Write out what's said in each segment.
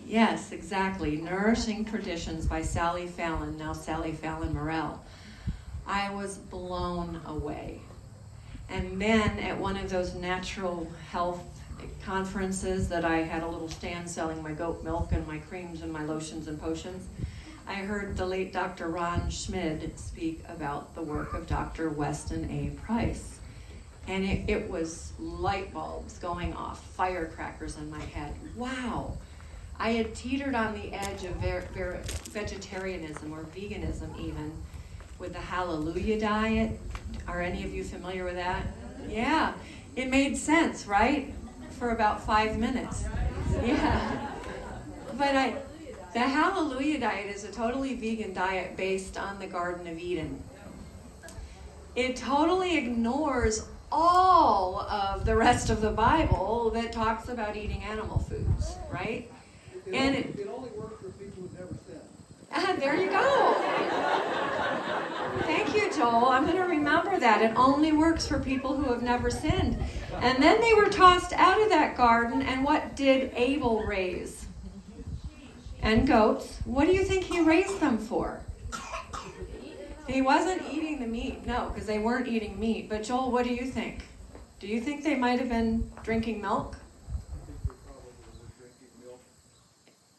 Yes, exactly. Nourishing Traditions by Sally Fallon, now Sally Fallon Morell. I was blown away. And then at one of those natural health conferences that I had a little stand selling my goat milk and my creams and my lotions and potions, I heard the late Dr. Ron Schmid speak about the work of Dr. Weston A. Price. And it was light bulbs going off, firecrackers in my head. Wow! I had teetered on the edge of vegetarianism or veganism even, with the Hallelujah diet. Are any of you familiar with that? Yeah, it made sense, right? For about 5 minutes. Yeah. But the Hallelujah diet is a totally vegan diet based on the Garden of Eden. It totally ignores all of the rest of the Bible that talks about eating animal foods, right? It only works for people who've never sinned. There you go. Thank you, Joel. I'm going to remember that. It only works for people who have never sinned. And then they were tossed out of that garden, and what did Abel raise? And goats. What do you think he raised them for? He wasn't eating the meat. No, because they weren't eating meat. But Joel, what do you think? Do you think they might have been drinking milk?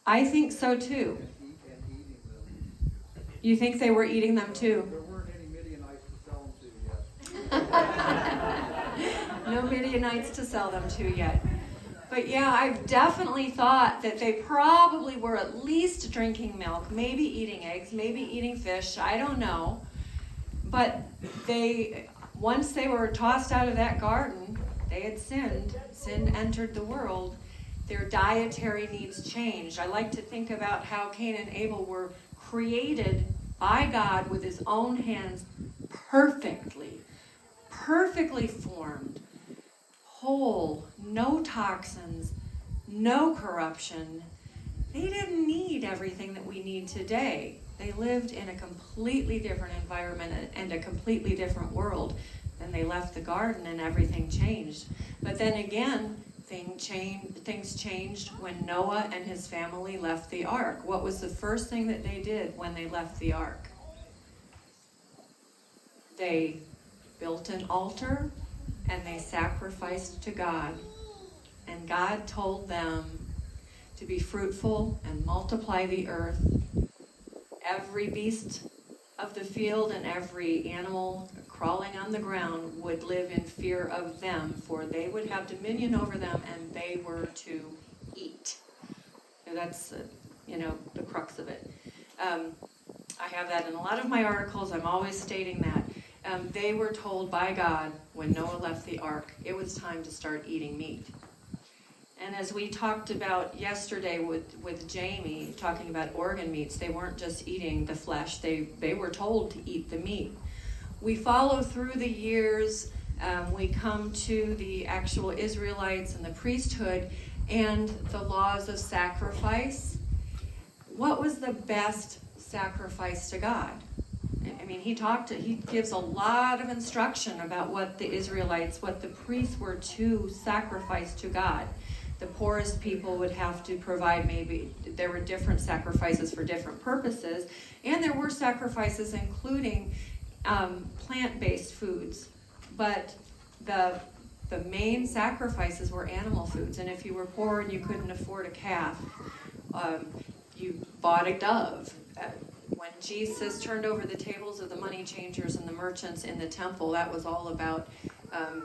I think so too. You think they were eating them too? There weren't any Midianites to sell them to yet. No Midianites to sell them to yet. But yeah, I've definitely thought that they probably were at least drinking milk, maybe eating eggs, maybe eating fish, I don't know. But once they were tossed out of that garden, they had sinned. Sin entered the world. Their dietary needs changed. I like to think about how Cain and Abel were created by God with his own hands perfectly formed, whole, no toxins, no corruption. They didn't need everything that we need today. They lived in a completely different environment and a completely different world. Then they left the garden and everything changed. But then again, things changed when Noah and his family left the ark. What was the first thing that they did when they left the ark? They built an altar and they sacrificed to God. And God told them to be fruitful and multiply the earth. Every beast of the field and every animal crawling on the ground would live in fear of them, for they would have dominion over them and they were to eat. And that's, the crux of it. I have that in a lot of my articles. I'm always stating that. They were told by God when Noah left the ark, it was time to start eating meat. And as we talked about yesterday with Jamie, talking about organ meats, they weren't just eating the flesh, they were told to eat the meat. We follow through the years, we come to the actual Israelites and the priesthood and the laws of sacrifice. What was the best sacrifice to God? I mean, he gives a lot of instruction about what the Israelites, what the priests were to sacrifice to God. The poorest people would have to provide, maybe there were different sacrifices for different purposes, and there were sacrifices including plant-based foods, but the main sacrifices were animal foods. And if you were poor and you couldn't afford a calf, you bought a dove. When Jesus turned over the tables of the money changers and the merchants in the temple, that was all about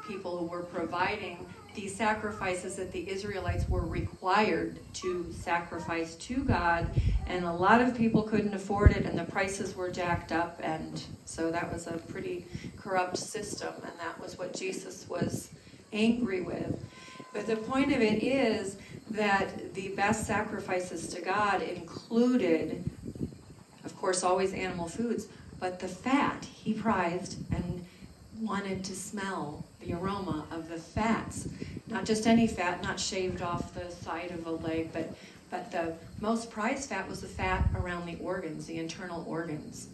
people who were providing these sacrifices that the Israelites were required to sacrifice to God, and a lot of people couldn't afford it, and the prices were jacked up, and so that was a pretty corrupt system, and that was what Jesus was angry with. But the point of it is that the best sacrifices to God included, of course, always animal foods, but the fat he prized and wanted to smell the aroma of the fats. Not just any fat, not shaved off the side of a leg, but the most prized fat was the fat around the organs, the internal organs.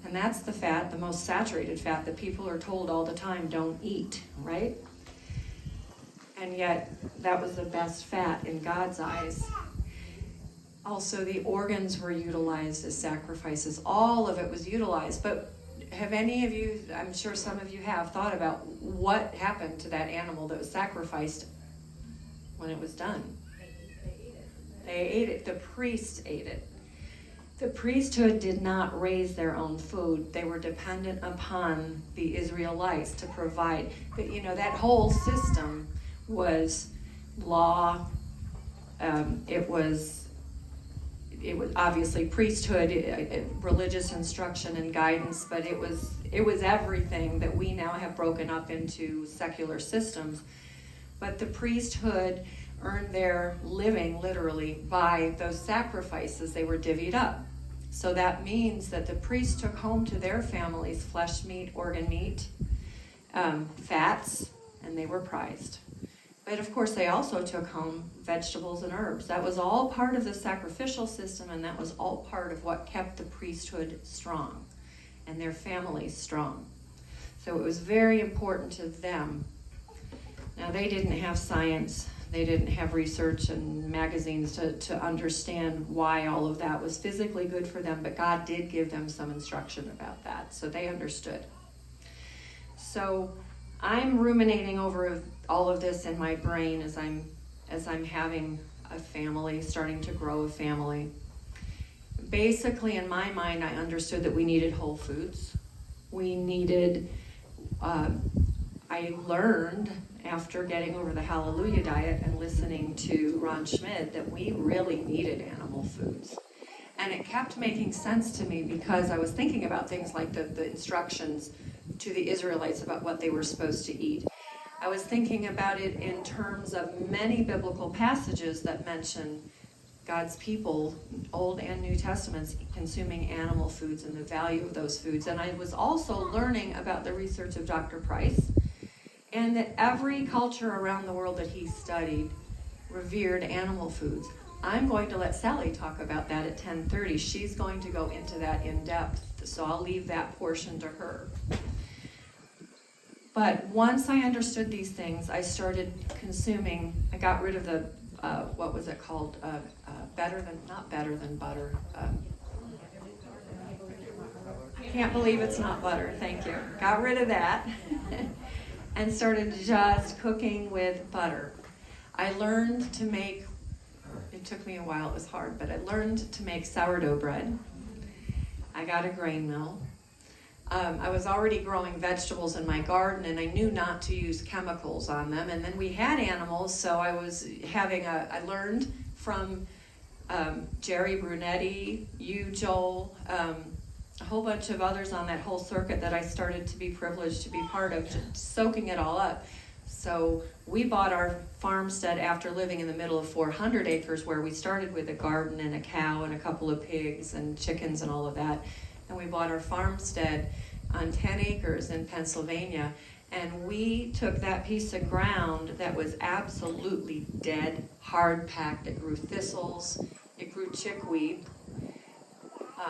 And that's the fat, the most saturated fat that people are told all the time, don't eat, right? And yet, that was the best fat in God's eyes. Also, the organs were utilized as sacrifices. All of it was utilized. But have any of you, I'm sure some of you have, thought about what happened to that animal that was sacrificed when it was done? They ate it. The priests ate it. The priesthood did not raise their own food. They were dependent upon the Israelites to provide. But that whole system was law. It was obviously priesthood, religious instruction and guidance, but it was everything that we now have broken up into secular systems. But the priesthood earned their living literally by those sacrifices. They were divvied up. So that means that the priests took home to their families flesh meat, organ meat, fats, and they were prized. But of course they also took home vegetables and herbs. That was all part of the sacrificial system, and that was all part of what kept the priesthood strong and their families strong. So it was very important to them. Now, they didn't have science. They didn't have research and magazines to understand why all of that was physically good for them, but God did give them some instruction about that, so they understood. So I'm ruminating over all of this in my brain as I'm having a family, starting to grow a family. Basically, in my mind, I understood that we needed whole foods. We needed, I learned after getting over the Hallelujah diet and listening to Ron Schmid that we really needed animal foods. And it kept making sense to me because I was thinking about things like the instructions to the Israelites about what they were supposed to eat. I was thinking about it in terms of many biblical passages that mention God's people, Old and New Testaments, consuming animal foods and the value of those foods. And I was also learning about the research of Dr. Price, and that every culture around the world that he studied revered animal foods. I'm going to let Sally talk about that at 10:30. She's going to go into that in depth, so I'll leave that portion to her. But once I understood these things, I started consuming. I got rid of the, what was it called? Not better than butter. I can't believe it's not butter, thank you. Got rid of that and started just cooking with butter. I learned to make, it took me a while, it was hard, but I learned to make sourdough bread. I got a grain mill. I was already growing vegetables in my garden, and I knew not to use chemicals on them. And then we had animals, so I learned from Jerry Brunetti, you, Joel, a whole bunch of others on that whole circuit that I started to be privileged to be part of, just soaking it all up. So we bought our farmstead after living in the middle of 400 acres, where we started with a garden and a cow and a couple of pigs and chickens and all of that. And we bought our farmstead on 10 acres in Pennsylvania. And we took that piece of ground that was absolutely dead, hard-packed. It grew thistles, it grew chickweed,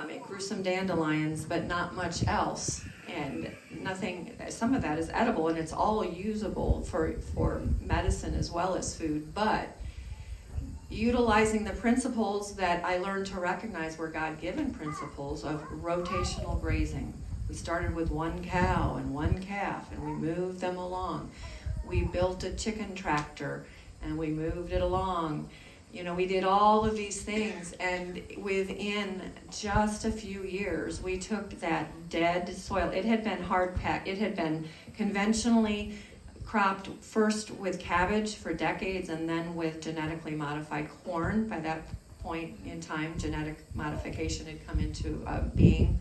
it grew some dandelions, but not much else. And nothing, some of that is edible, and it's all usable for medicine as well as food. But utilizing the principles that I learned to recognize were God-given principles of rotational grazing. We started with one cow and one calf, and we moved them along. We built a chicken tractor, and we moved it along. We did all of these things, and within just a few years, we took that dead soil. It had been hard-packed. It had been conventionally cropped first with cabbage for decades, and then with genetically modified corn. By that point in time, genetic modification had come into being.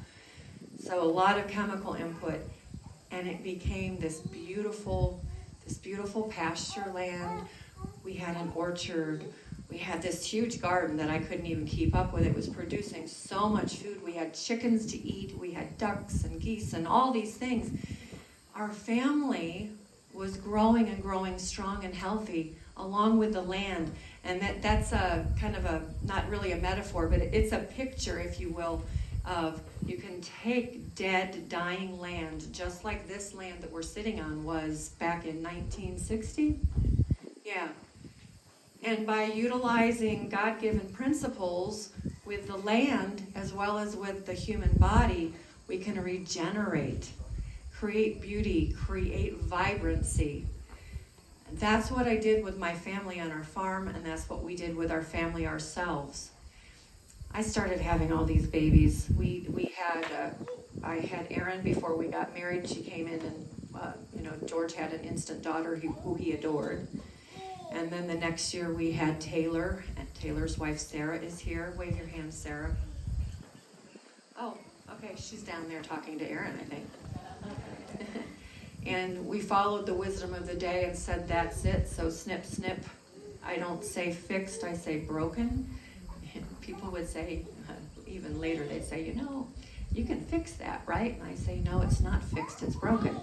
So a lot of chemical input, and it became this beautiful pasture land. We had an orchard. We had this huge garden that I couldn't even keep up with. It was producing so much food. We had chickens to eat. We had ducks and geese and all these things. Our family was growing and growing strong and healthy along with the land. And that's a kind of not really a metaphor, but it's a picture, if you will, of you can take dead, dying land, just like this land that we're sitting on was back in 1960. Yeah. And by utilizing God-given principles with the land as well as with the human body, we can regenerate, create beauty, create vibrancy. And that's what I did with my family on our farm, and that's what we did with our family ourselves. I started having all these babies. I had Erin before we got married. She came in and, George had an instant daughter who he adored. And then the next year we had Taylor, and Taylor's wife Sarah is here. Wave your hand, Sarah. Oh, okay, she's down there talking to Erin, I think. And we followed the wisdom of the day and said, that's it, so snip, snip. I don't say fixed, I say broken. People would say, even later, they'd say, you can fix that, right? And I say, no, it's not fixed, it's broken.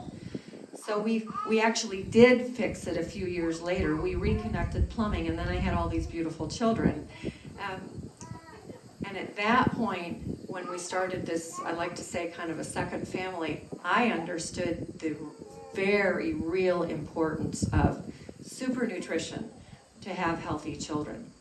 So we actually did fix it a few years later. We reconnected plumbing, and then I had all these beautiful children. And at that point, when we started this, I like to say kind of a second family, I understood the very real importance of super nutrition to have healthy children.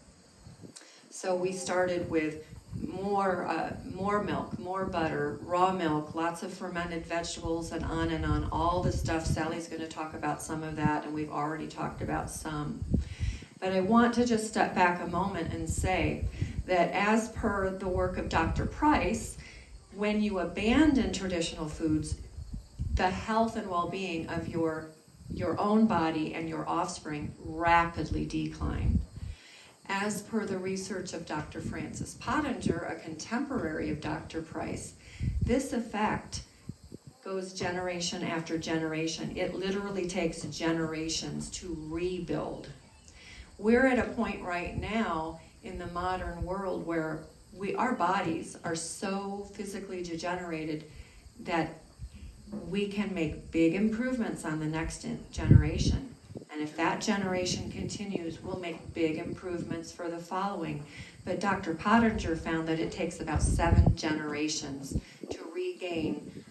So we started with more milk, more butter, raw milk, lots of fermented vegetables, and on, all the stuff. Sally's going to talk about some of that, and we've already talked about some. But I want to just step back a moment and say that as per the work of Dr. Price, when you abandon traditional foods, the health and well-being of your own body and your offspring rapidly decline. As per the research of Dr. Francis Pottinger, a contemporary of Dr. Price, this effect goes generation after generation. It literally takes generations to rebuild. We're at a point right now in the modern world where our bodies are so physically degenerated that we can make big improvements on the next generation. And if that generation continues, we'll make big improvements for the following. But Dr. Pottinger found that it takes about 7 generations to regain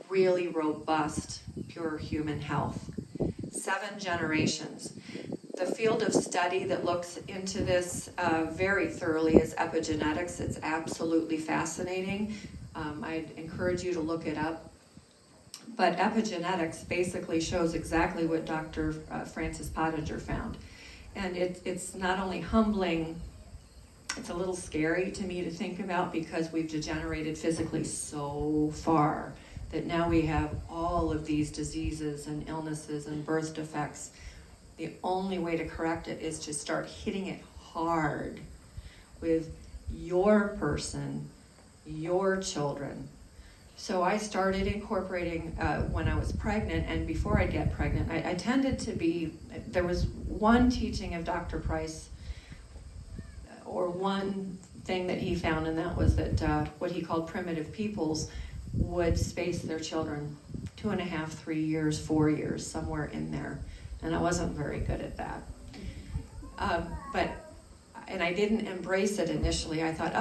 really robust, pure human health. 7 generations. The field of study that looks into this very thoroughly is epigenetics. It's absolutely fascinating. I'd encourage you to look it up. But epigenetics basically shows exactly what Dr. Francis Pottinger found. And it's not only humbling, it's a little scary to me to think about because we've degenerated physically so far that now we have all of these diseases and illnesses and birth defects. The only way to correct it is to start hitting it hard with your person, your children. So I started incorporating when I was pregnant, and before I'd get pregnant, I tended to be, there was one teaching of Dr. Price, or one thing that he found, and that was that what he called primitive peoples would space their children 2.5, 3 years, 4 years, somewhere in there. And I wasn't very good at that. And I didn't embrace it initially. I thought,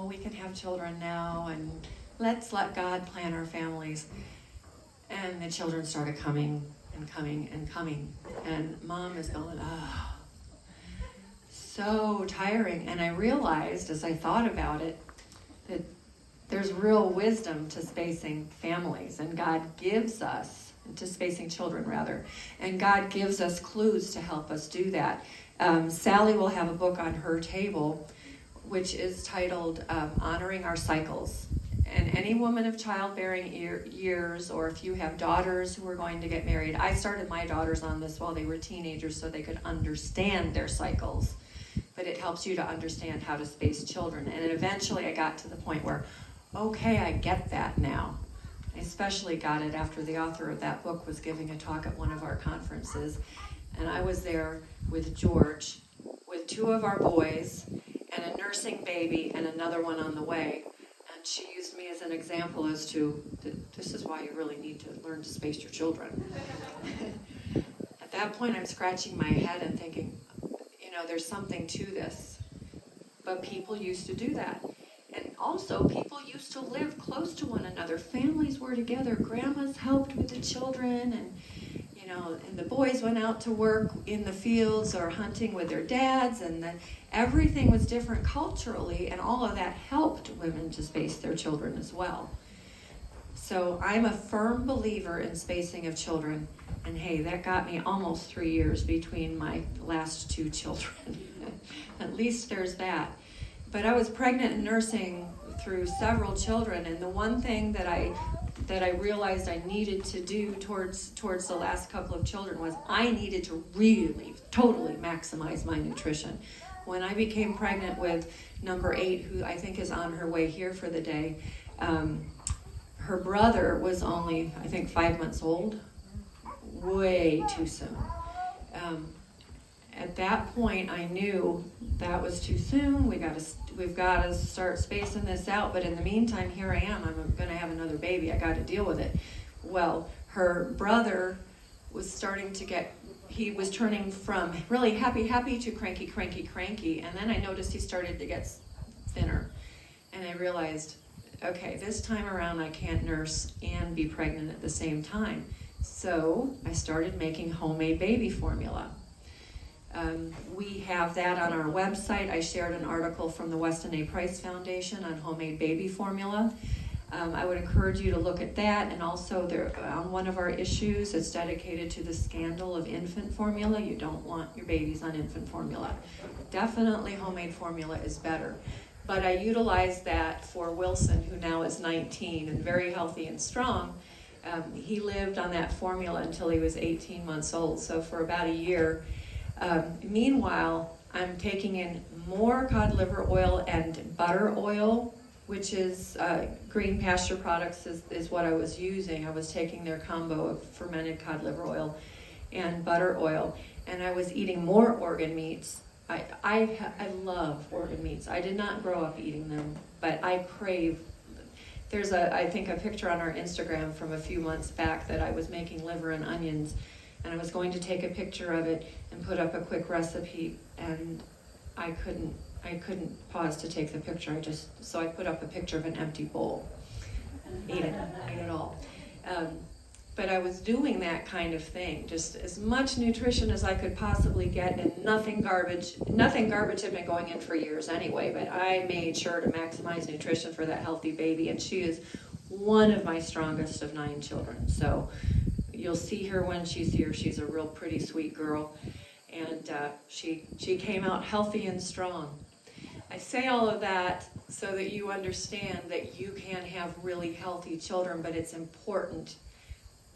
we can have children now, and let's let God plan our families. And the children started coming and coming and coming. And mom is going, so tiring. And I realized as I thought about it that there's real wisdom to spacing families. And God gives us, to spacing children rather. And God gives us clues to help us do that. Sally will have a book on her table, which is titled Honoring Our Cycles. And any woman of childbearing years, or if you have daughters who are going to get married, I started my daughters on this while they were teenagers so they could understand their cycles. But it helps you to understand how to space children. And eventually I got to the point where, okay, I get that now. I especially got it after the author of that book was giving a talk at one of our conferences. And I was there with George, with 2 of our boys, and a nursing baby, and another one on the way. And she used me as an example as to, this is why you really need to learn to space your children. At that point, I'm scratching my head and thinking, there's something to this. But people used to do that. And also, people used to live close to one another. Families were together. Grandmas helped with the children, and, and the boys went out to work in the fields or hunting with their dads, and then everything was different culturally, and all of that helped women to space their children as well. So I'm a firm believer in spacing of children, and hey, that got me almost 3 years between my last 2 children. At least there's that. But I was pregnant and nursing through several children, and the one thing that I realized I needed to do towards the last couple of children was I needed to really, totally maximize my nutrition. When I became pregnant with number 8, who I think is on her way here for the day, her brother was only, I think, 5 months old. Way too soon. At that point, I knew that was too soon. We've got to start spacing this out. But in the meantime, here I am. I'm going to have another baby. I got to deal with it. Well, her brother was starting to get. He was turning from really happy to cranky. And then I noticed he started to get thinner. And I realized, okay, this time around I can't nurse and be pregnant at the same time. So I started making homemade baby formula. We have that on our website. I shared an article from the Westin A. Price Foundation on homemade baby formula. I would encourage you to look at that, and also on one of our issues, it's dedicated to the scandal of infant formula. You don't want your babies on infant formula. Definitely homemade formula is better. But I utilized that for Wilson, who now is 19 and very healthy and strong. He lived on that formula until he was 18 months old, so for about a year. Meanwhile, I'm taking in more cod liver oil and butter oil, which is Green Pasture Products is what I was using. I was taking their combo of fermented cod liver oil and butter oil, and I was eating more organ meats. I love organ meats. I did not grow up eating them, but I crave. There's I think a picture on our Instagram from a few months back that I was making liver and onions, and I was going to take a picture of it and put up a quick recipe, and I couldn't pause to take the picture. So I put up a picture of an empty bowl. Ate it all. But I was doing that kind of thing, just as much nutrition as I could possibly get, and nothing garbage. Nothing garbage had been going in for years anyway, but I made sure to maximize nutrition for that healthy baby, and she is one of my strongest of 9 children. So you'll see her when she's here. She's a real pretty, sweet girl, and she came out healthy and strong. I say all of that so that you understand that you can have really healthy children, but it's important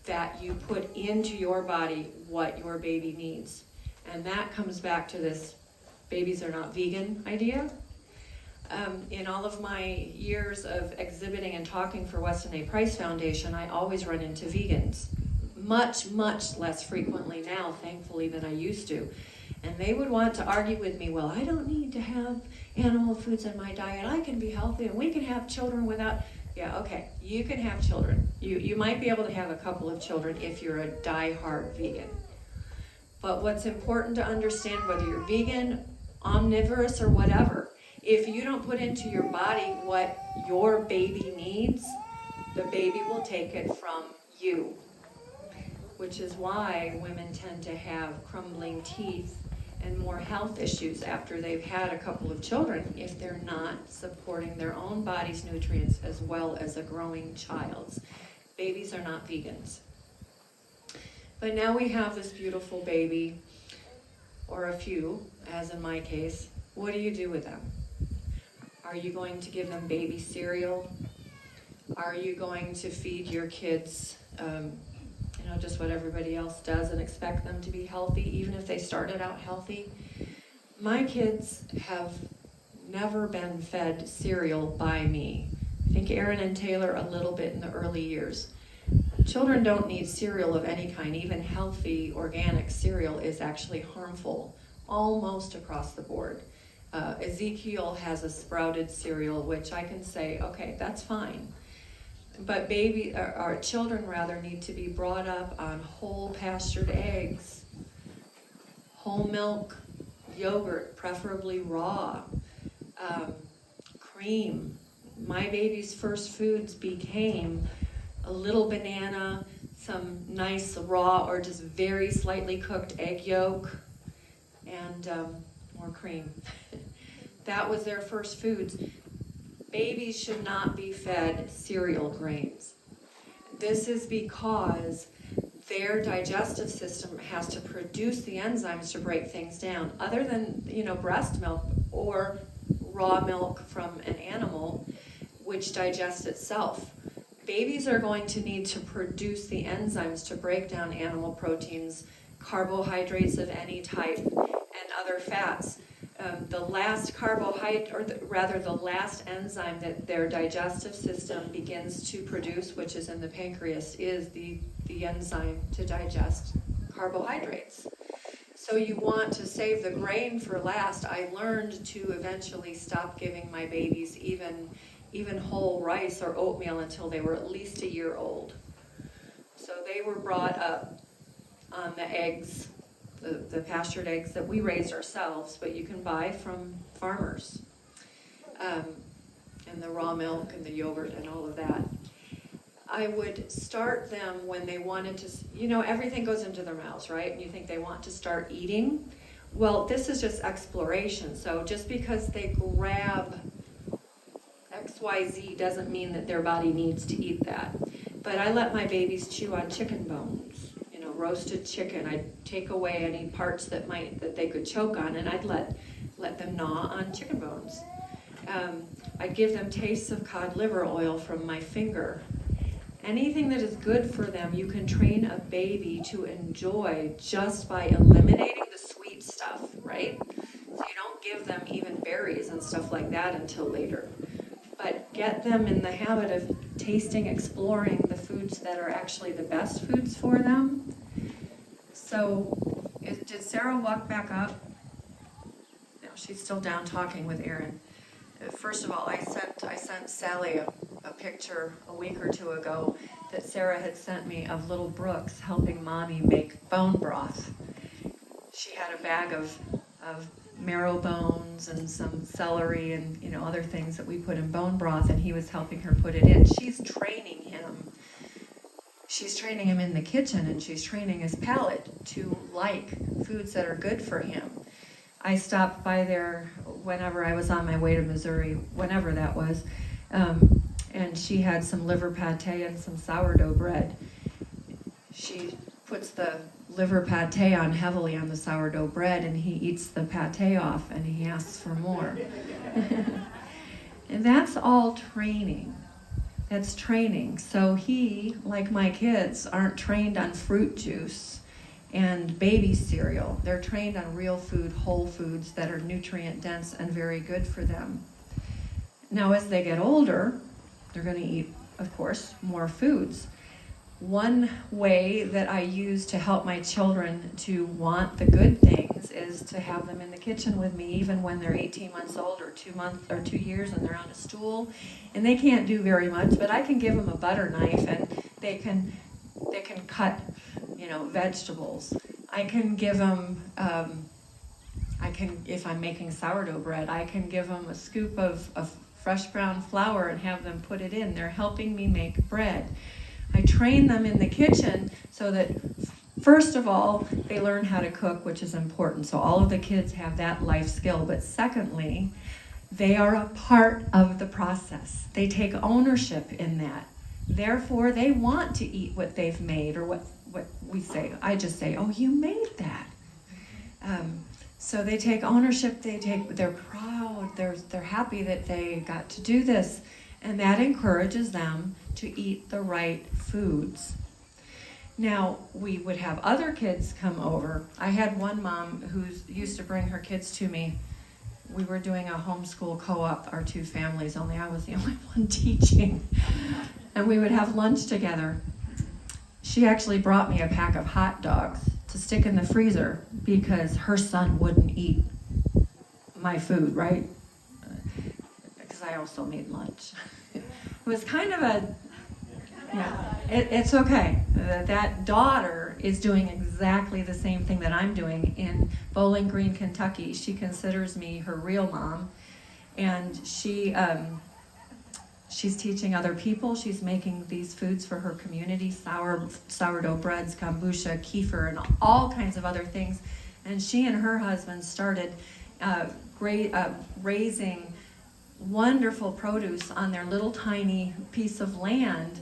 that you put into your body what your baby needs. And that comes back to this babies are not vegan idea. In all of my years of exhibiting and talking for Westin A. Price Foundation, I always run into vegans. Much, much less frequently now, thankfully, than I used to. And they would want to argue with me, well, I don't need to have animal foods in my diet. I can be healthy and we can have children without... Yeah, okay, you can have children. You might be able to have a couple of children if you're a die-hard vegan. But what's important to understand, whether you're vegan, omnivorous, or whatever, if you don't put into your body what your baby needs, the baby will take it from you. Which is why women tend to have crumbling teeth and more health issues after they've had a couple of children if they're not supporting their own body's nutrients as well as a growing child's. Babies are not vegans. But now we have this beautiful baby, or a few, as in my case. What do you do with them? Are you going to give them baby cereal? Are you going to feed your kids just what everybody else does and expect them to be healthy, even if they started out healthy? My kids have never been fed cereal by me. I think Aaron and Taylor a little bit in the early years. Children don't need cereal of any kind. Even healthy organic cereal is actually harmful almost across the board. Ezekiel has a sprouted cereal, which I can say, okay, that's fine. But our children rather need to be brought up on whole pastured eggs, whole milk, yogurt, preferably raw, cream. My baby's first foods became a little banana, some nice raw or just very slightly cooked egg yolk, and more cream. That was their first foods. Babies should not be fed cereal grains. This is because their digestive system has to produce the enzymes to break things down. Other than, breast milk or raw milk from an animal, which digests itself, babies are going to need to produce the enzymes to break down animal proteins, carbohydrates of any type, and other fats. The last the last enzyme that their digestive system begins to produce, which is in the pancreas, is the enzyme to digest carbohydrates. So you want to save the grain for last. I learned to eventually stop giving my babies even whole rice or oatmeal until they were at least a year old. So they were brought up on the eggs, the pastured eggs that we raised ourselves, but you can buy from farmers, and the raw milk and the yogurt and all of that. I would start them when they wanted to, everything goes into their mouths, right? And you think they want to start eating. Well, this is just exploration. So just because they grab XYZ doesn't mean that their body needs to eat that. But I let my babies chew on chicken bones, roasted chicken. I'd take away any parts that they could choke on, and I'd let them gnaw on chicken bones. I'd give them tastes of cod liver oil from my finger. Anything that is good for them, you can train a baby to enjoy just by eliminating the sweet stuff, right? So you don't give them even berries and stuff like that until later. But get them in the habit of tasting, exploring the foods that are actually the best foods for them. So, did Sarah walk back up? No, she's still down talking with Aaron. First of all, I sent Sally a picture a week or two ago that Sarah had sent me of little Brooks helping Mommy make bone broth. She had a bag of marrow bones and some celery and other things that we put in bone broth, and he was helping her put it in. She's training him in the kitchen, and she's training his palate to like foods that are good for him. I stopped by there whenever I was on my way to Missouri, whenever that was, and she had some liver pate and some sourdough bread. She puts the liver pate on heavily on the sourdough bread, and he eats the pate off, and he asks for more. And that's all training. That's training. So he, like my kids, aren't trained on fruit juice and baby cereal. They're trained on real food, whole foods that are nutrient dense and very good for them. Now, as they get older, they're going to eat, of course, more foods. One way that I use to help my children to want the good things is to have them in the kitchen with me, even when they're 18 months old or 2 years and they're on a stool. And they can't do very much, but I can give them a butter knife, and they can cut, vegetables. I can give them, if I'm making sourdough bread, I can give them a scoop of fresh brown flour and have them put it in. They're helping me make bread. I train them in the kitchen so that, first of all, they learn how to cook, which is important. So all of the kids have that life skill. But secondly, they are a part of the process. They take ownership in that. Therefore, they want to eat what they've made, or what we say. I just say, oh, you made that. So they take ownership. They're proud. They're happy that they got to do this. And that encourages them to eat the right foods. Now, we would have other kids come over. I had one mom who used to bring her kids to me. We were doing a homeschool co-op, our two families, only I was the only one teaching. And we would have lunch together. She actually brought me a pack of hot dogs to stick in the freezer because her son wouldn't eat my food, right? Because I also made lunch. It was kind of it's okay. That daughter is doing exactly the same thing that I'm doing in Bowling Green, Kentucky. She considers me her real mom, and she She's teaching other people. She's making these foods for her community, sourdough breads, kombucha, kefir, and all kinds of other things. And she and her husband started raising wonderful produce on their little tiny piece of land,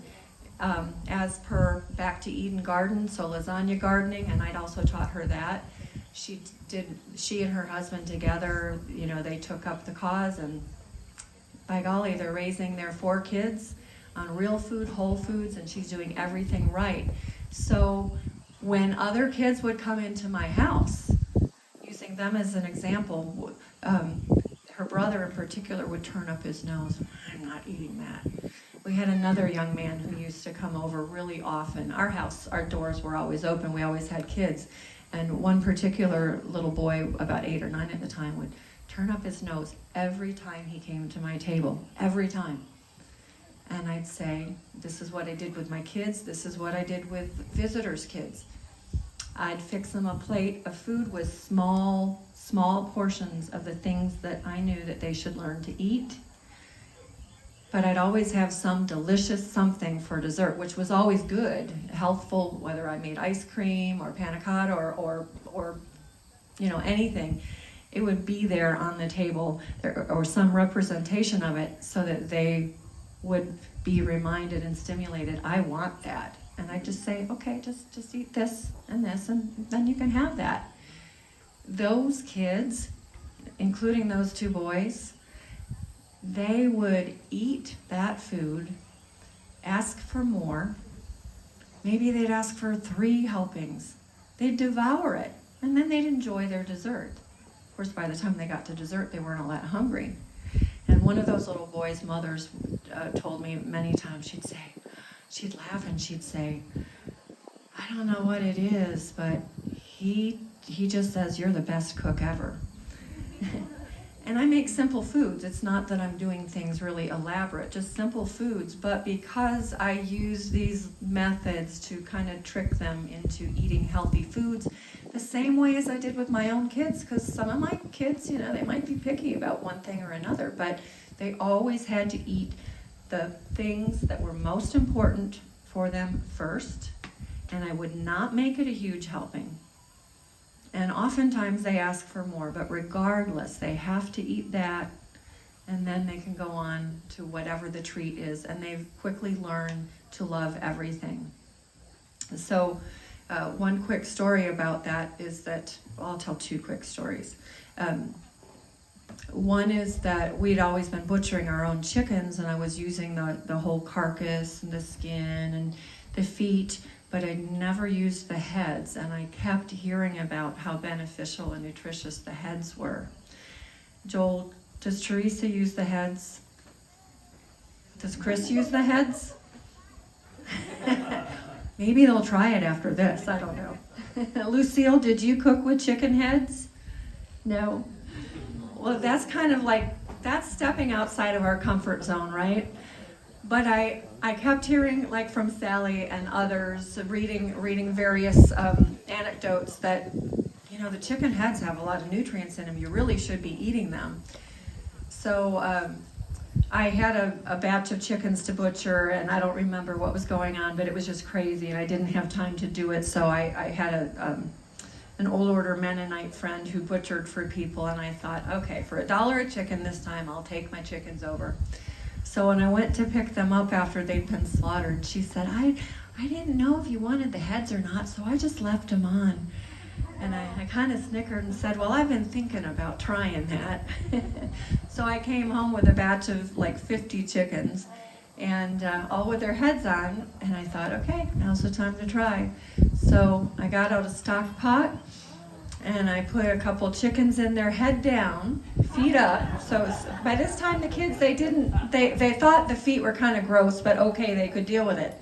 as per Back to Eden Garden, so lasagna gardening, and I'd also taught her that. She and her husband together, they took up the cause, and by golly, they're raising their 4 kids on real food, whole foods, and she's doing everything right. So when other kids would come into my house, using them as an example, her brother in particular would turn up his nose. I'm not eating that. We had another young man who used to come over really often. Our house, our doors were always open. We always had kids. And one particular little boy, about 8 or 9 at the time, would turn up his nose every time he came to my table. Every time. And I'd say, this is what I did with my kids. This is what I did with visitors' kids. I'd fix them a plate of food with small portions of the things that I knew that they should learn to eat. But I'd always have some delicious something for dessert, which was always good, healthful, whether I made ice cream or panna cotta or anything. It would be there on the table, or some representation of it, so that they would be reminded and stimulated, I want that. And I'd just say, okay, just eat this, and then you can have that. Those kids, including those 2 boys, they would eat that food, ask for more. Maybe they'd ask for 3 helpings. They'd devour it, and then they'd enjoy their dessert. Of course, by the time they got to dessert, they weren't all that hungry. And one of those little boys' mothers told me many times, she'd laugh and she'd say, I don't know what it is, but he just says you're the best cook ever. And I make simple foods. It's not that I'm doing things really elaborate, just simple foods. But because I use these methods to kind of trick them into eating healthy foods, the same way as I did with my own kids, because some of my kids, they might be picky about one thing or another, but they always had to eat the things that were most important for them first, and I would not make it a huge helping. And oftentimes they ask for more, but regardless, they have to eat that, and then they can go on to whatever the treat is, and they've quickly learned to love everything. So one quick story about that is that, I'll tell 2 quick stories. One is that we'd always been butchering our own chickens, and I was using the whole carcass and the skin and the feet, but I never used the heads, and I kept hearing about how beneficial and nutritious the heads were. Joel, does Teresa use the heads? Does Chris use the heads? Maybe they'll try it after this, I don't know. Lucille, did you cook with chicken heads? No? Well, that's kind of that's stepping outside of our comfort zone, right? But I kept hearing, from Sally and others, reading various anecdotes that, the chicken heads have a lot of nutrients in them. You really should be eating them. So I had a batch of chickens to butcher, and I don't remember what was going on, but it was just crazy, and I didn't have time to do it. So I had an old order Mennonite friend who butchered for people, and I thought, okay, for $1 a chicken this time, I'll take my chickens over. So when I went to pick them up after they'd been slaughtered, she said, I didn't know if you wanted the heads or not, so I just left them on. And I kind of snickered and said, well, I've been thinking about trying that. So I came home with a batch of 50 chickens, and all with their heads on, and I thought, okay, now's the time to try. So I got out a stock pot, and I put a couple chickens in there, head down, feet up. So by this time the kids, they thought the feet were kind of gross, but okay, they could deal with it.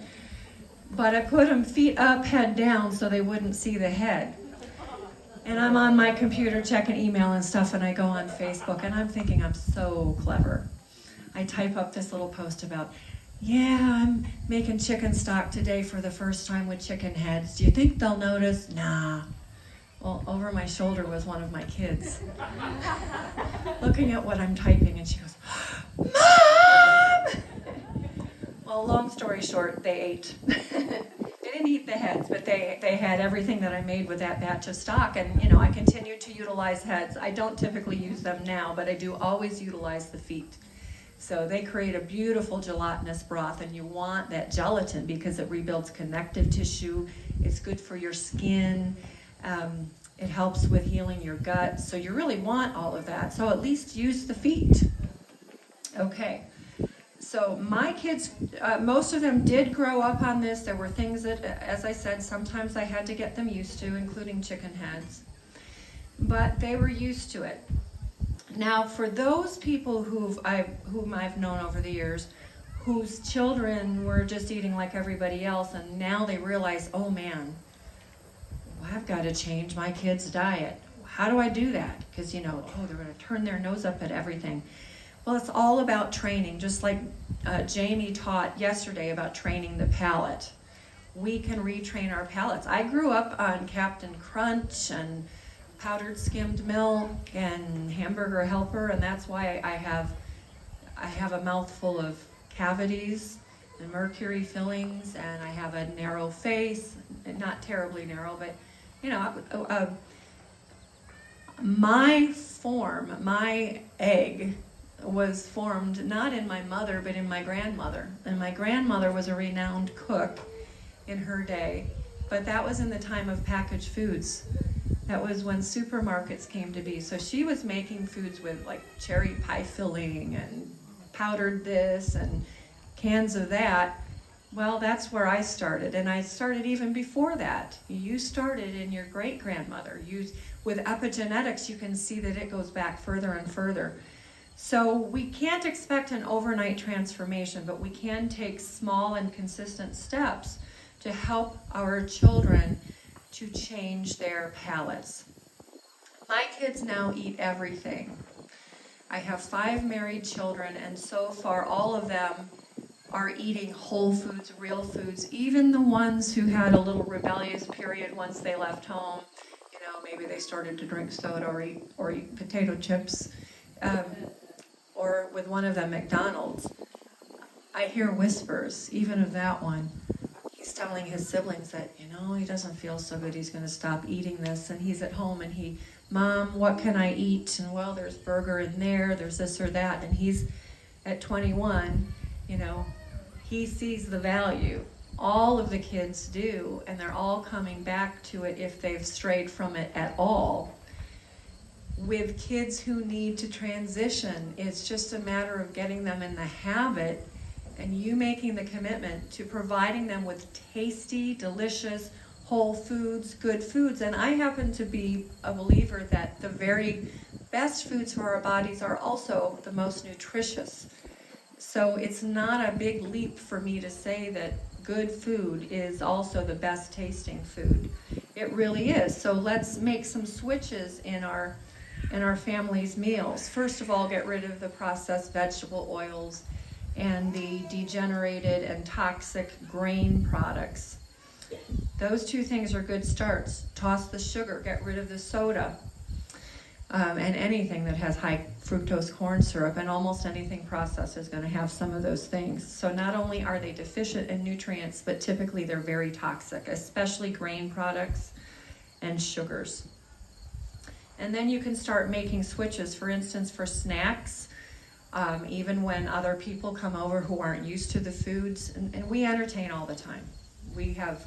But I put them feet up, head down, so they wouldn't see the head. And I'm on my computer checking email and stuff, and I go on Facebook, and I'm thinking I'm so clever. I type up this little post about, yeah, I'm making chicken stock today for the first time with chicken heads. Do you think they'll notice? Nah. Well, over my shoulder was one of my kids, looking at what I'm typing, and she goes, Mom! short, they ate. They didn't eat the heads, but they had everything that I made with that batch of stock. And, you know, I continued to utilize heads. I don't typically use them now, but I do always utilize the feet. So they create a beautiful gelatinous broth, and you want that gelatin because it rebuilds connective tissue. It's good for your skin. It helps with healing your gut. So you really want all of that. So at least use the feet. Okay. So my kids, most of them did grow up on this. There were things that, as I said, sometimes I had to get them used to, including chicken heads. But they were used to it. Now, for those people whom I've known over the years, whose children were just eating like everybody else, and now they realize, oh man, I've got to change my kids' diet. How do I do that? Because, you know, they're going to turn their nose up at everything. Well, it's all about training, just like Jamie taught yesterday about training the palate. We can retrain our palates. I grew up on Captain Crunch and powdered skimmed milk and Hamburger Helper, and that's why I have a mouthful of cavities and mercury fillings, and I have a narrow face, not terribly narrow, but you know, my egg was formed not in my mother but in my grandmother, and my grandmother was a renowned cook in her day, but that was in the time of packaged foods. That was when supermarkets came to be. So she was making foods with like cherry pie filling and powdered this and cans of that. Well, that's where I started, and I started even before that. You started in your great-grandmother. With epigenetics, you can see that it goes back further and further. So we can't expect an overnight transformation, but we can take small and consistent steps to help our children to change their palates. My kids now eat everything. I have 5 married children, and so far all of them are eating whole foods, real foods, even the ones who had a little rebellious period once they left home. You know, maybe they started to drink soda or eat potato chips, or with one of them, McDonald's. I hear whispers, even of that one. He's telling his siblings that, you know, he doesn't feel so good, he's going to stop eating this, and he's at home and Mom, what can I eat? And well, there's burger in there, there's this or that, and he's at 21, you know, he sees the value. All of the kids do, and they're all coming back to it if they've strayed from it at all. With kids who need to transition, it's just a matter of getting them in the habit and you making the commitment to providing them with tasty, delicious, whole foods, good foods. And I happen to be a believer that the very best foods for our bodies are also the most nutritious. So it's not a big leap for me to say that good food is also the best tasting food. It really is. So let's make some switches in our family's meals. First of all, get rid of the processed vegetable oils and the degenerated and toxic grain products. Those 2 things are good starts. Toss the sugar, get rid of the soda, and anything that has high fructose corn syrup, and almost anything processed is going to have some of those things. So not only are they deficient in nutrients, but typically they're very toxic, especially grain products and sugars. And then you can start making switches. For instance, for snacks, even when other people come over who aren't used to the foods, and we entertain all the time. We have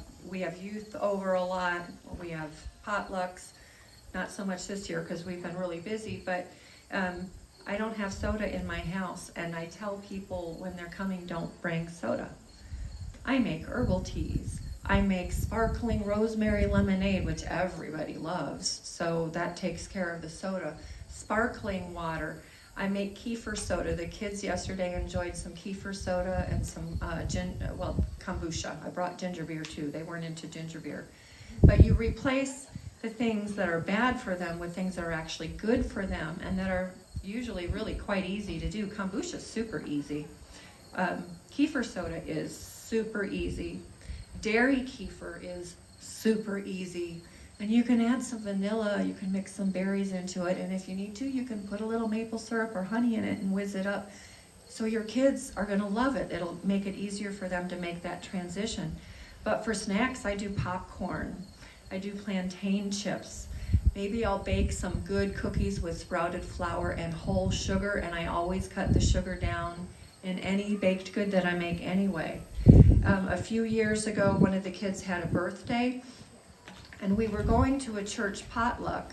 youth over a lot. We have potlucks. Not so much this year because we've been really busy, but I don't have soda in my house, and I tell people when they're coming, don't bring soda. I make herbal teas. I make sparkling rosemary lemonade, which everybody loves, so that takes care of the soda. Sparkling water. I make kefir soda. The kids yesterday enjoyed some kefir soda and some kombucha. I brought ginger beer too. They weren't into ginger beer. But you replace the things that are bad for them with things that are actually good for them and that are usually really quite easy to do. Kombucha is super easy. Kefir soda is super easy. Dairy kefir is super easy. And you can add some vanilla, you can mix some berries into it, and if you need to, you can put a little maple syrup or honey in it and whiz it up. So your kids are gonna love it. It'll make it easier for them to make that transition. But for snacks, I do popcorn. I do plantain chips. Maybe I'll bake some good cookies with sprouted flour and whole sugar, and I always cut the sugar down in any baked good that I make anyway. A few years ago, one of the kids had a birthday, and we were going to a church potluck.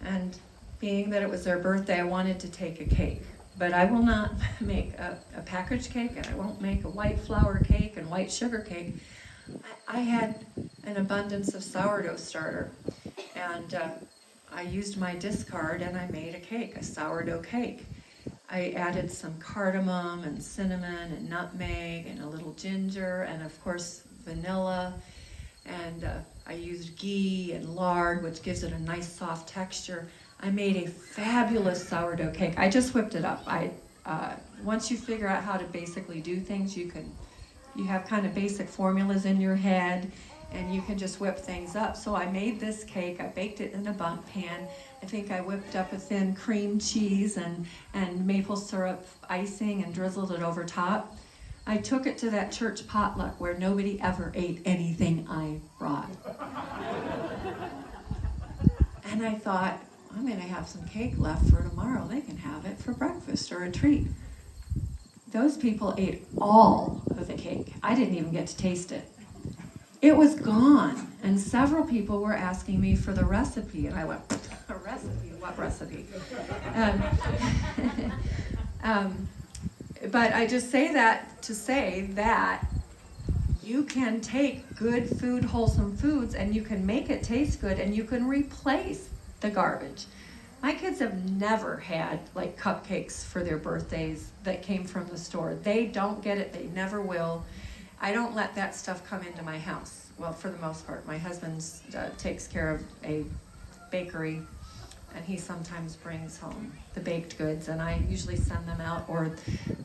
And being that it was their birthday, I wanted to take a cake. But I will not make a packaged cake, and I won't make a white flour cake and white sugar cake. I had an abundance of sourdough starter, and I used my discard and I made a cake, a sourdough cake. I added some cardamom and cinnamon and nutmeg and a little ginger and of course vanilla, and I used ghee and lard, which gives it a nice soft texture. I made a fabulous sourdough cake. I just whipped it up. Once you figure out how to basically do things, you have kind of basic formulas in your head, and you can just whip things up. So I made this cake. I baked it in a bundt pan. I think I whipped up a thin cream cheese and maple syrup icing and drizzled it over top. I took it to that church potluck where nobody ever ate anything I brought. And I thought, I'm going to have some cake left for tomorrow. They can have it for breakfast or a treat. Those people ate all of the cake. I didn't even get to taste it. It was gone, and several people were asking me for the recipe, and I went, a recipe? What recipe? But I just say that to say that you can take good food, wholesome foods, and you can make it taste good, and you can replace the garbage. My kids have never had like cupcakes for their birthdays that came from the store. They don't get it, they never will. I don't let that stuff come into my house. Well, for the most part. My husband takes care of a bakery, and he sometimes brings home the baked goods, and I usually send them out, or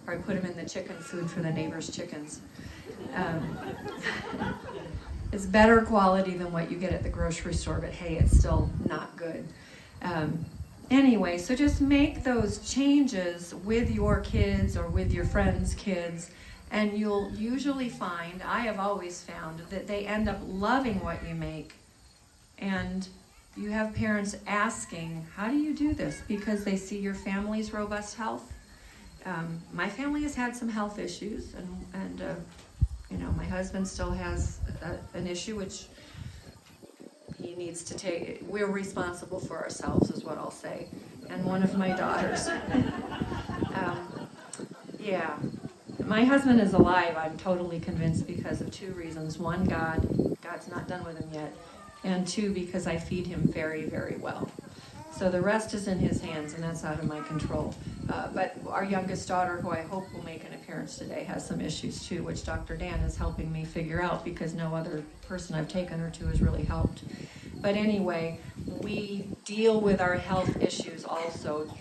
I put them in the chicken food for the neighbors' chickens. It's better quality than what you get at the grocery store, but hey, it's still not good. Anyway, so just make those changes with your kids or with your friends' kids, and you'll usually find, I have always found, that they end up loving what you make. And you have parents asking, how do you do this? Because they see your family's robust health. My family has had some health issues, and my husband still has an issue, which he needs to take. We're responsible for ourselves, is what I'll say. And one of my daughters. My husband is alive, I'm totally convinced, because of two reasons. One, God's not done with him yet. And two, because I feed him very, very well. So the rest is in his hands, and that's out of my control. But our youngest daughter, who I hope will make an appearance today, has some issues too, which Dr. Dan is helping me figure out, because no other person I've taken her to has really helped. But anyway, we deal with our health issues also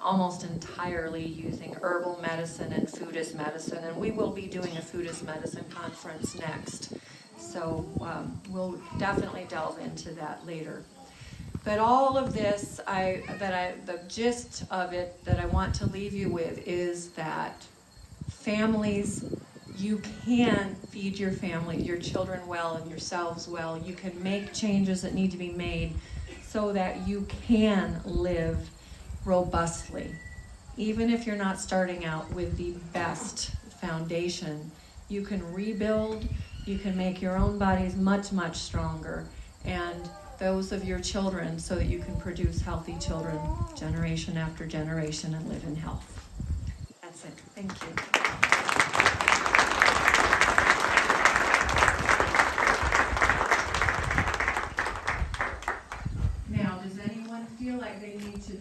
almost entirely using herbal medicine and food as medicine, and we will be doing a food as medicine conference next. So we'll definitely delve into that later. But all of this, the gist of it that I want to leave you with is that families, you can feed your family, your children well, and yourselves well. You can make changes that need to be made so that you can live robustly. Even if you're not starting out with the best foundation, you can rebuild, you can make your own bodies much, much stronger, and those of your children, so that you can produce healthy children generation after generation and live in health. That's it. Thank you. Now, does anyone feel like they need to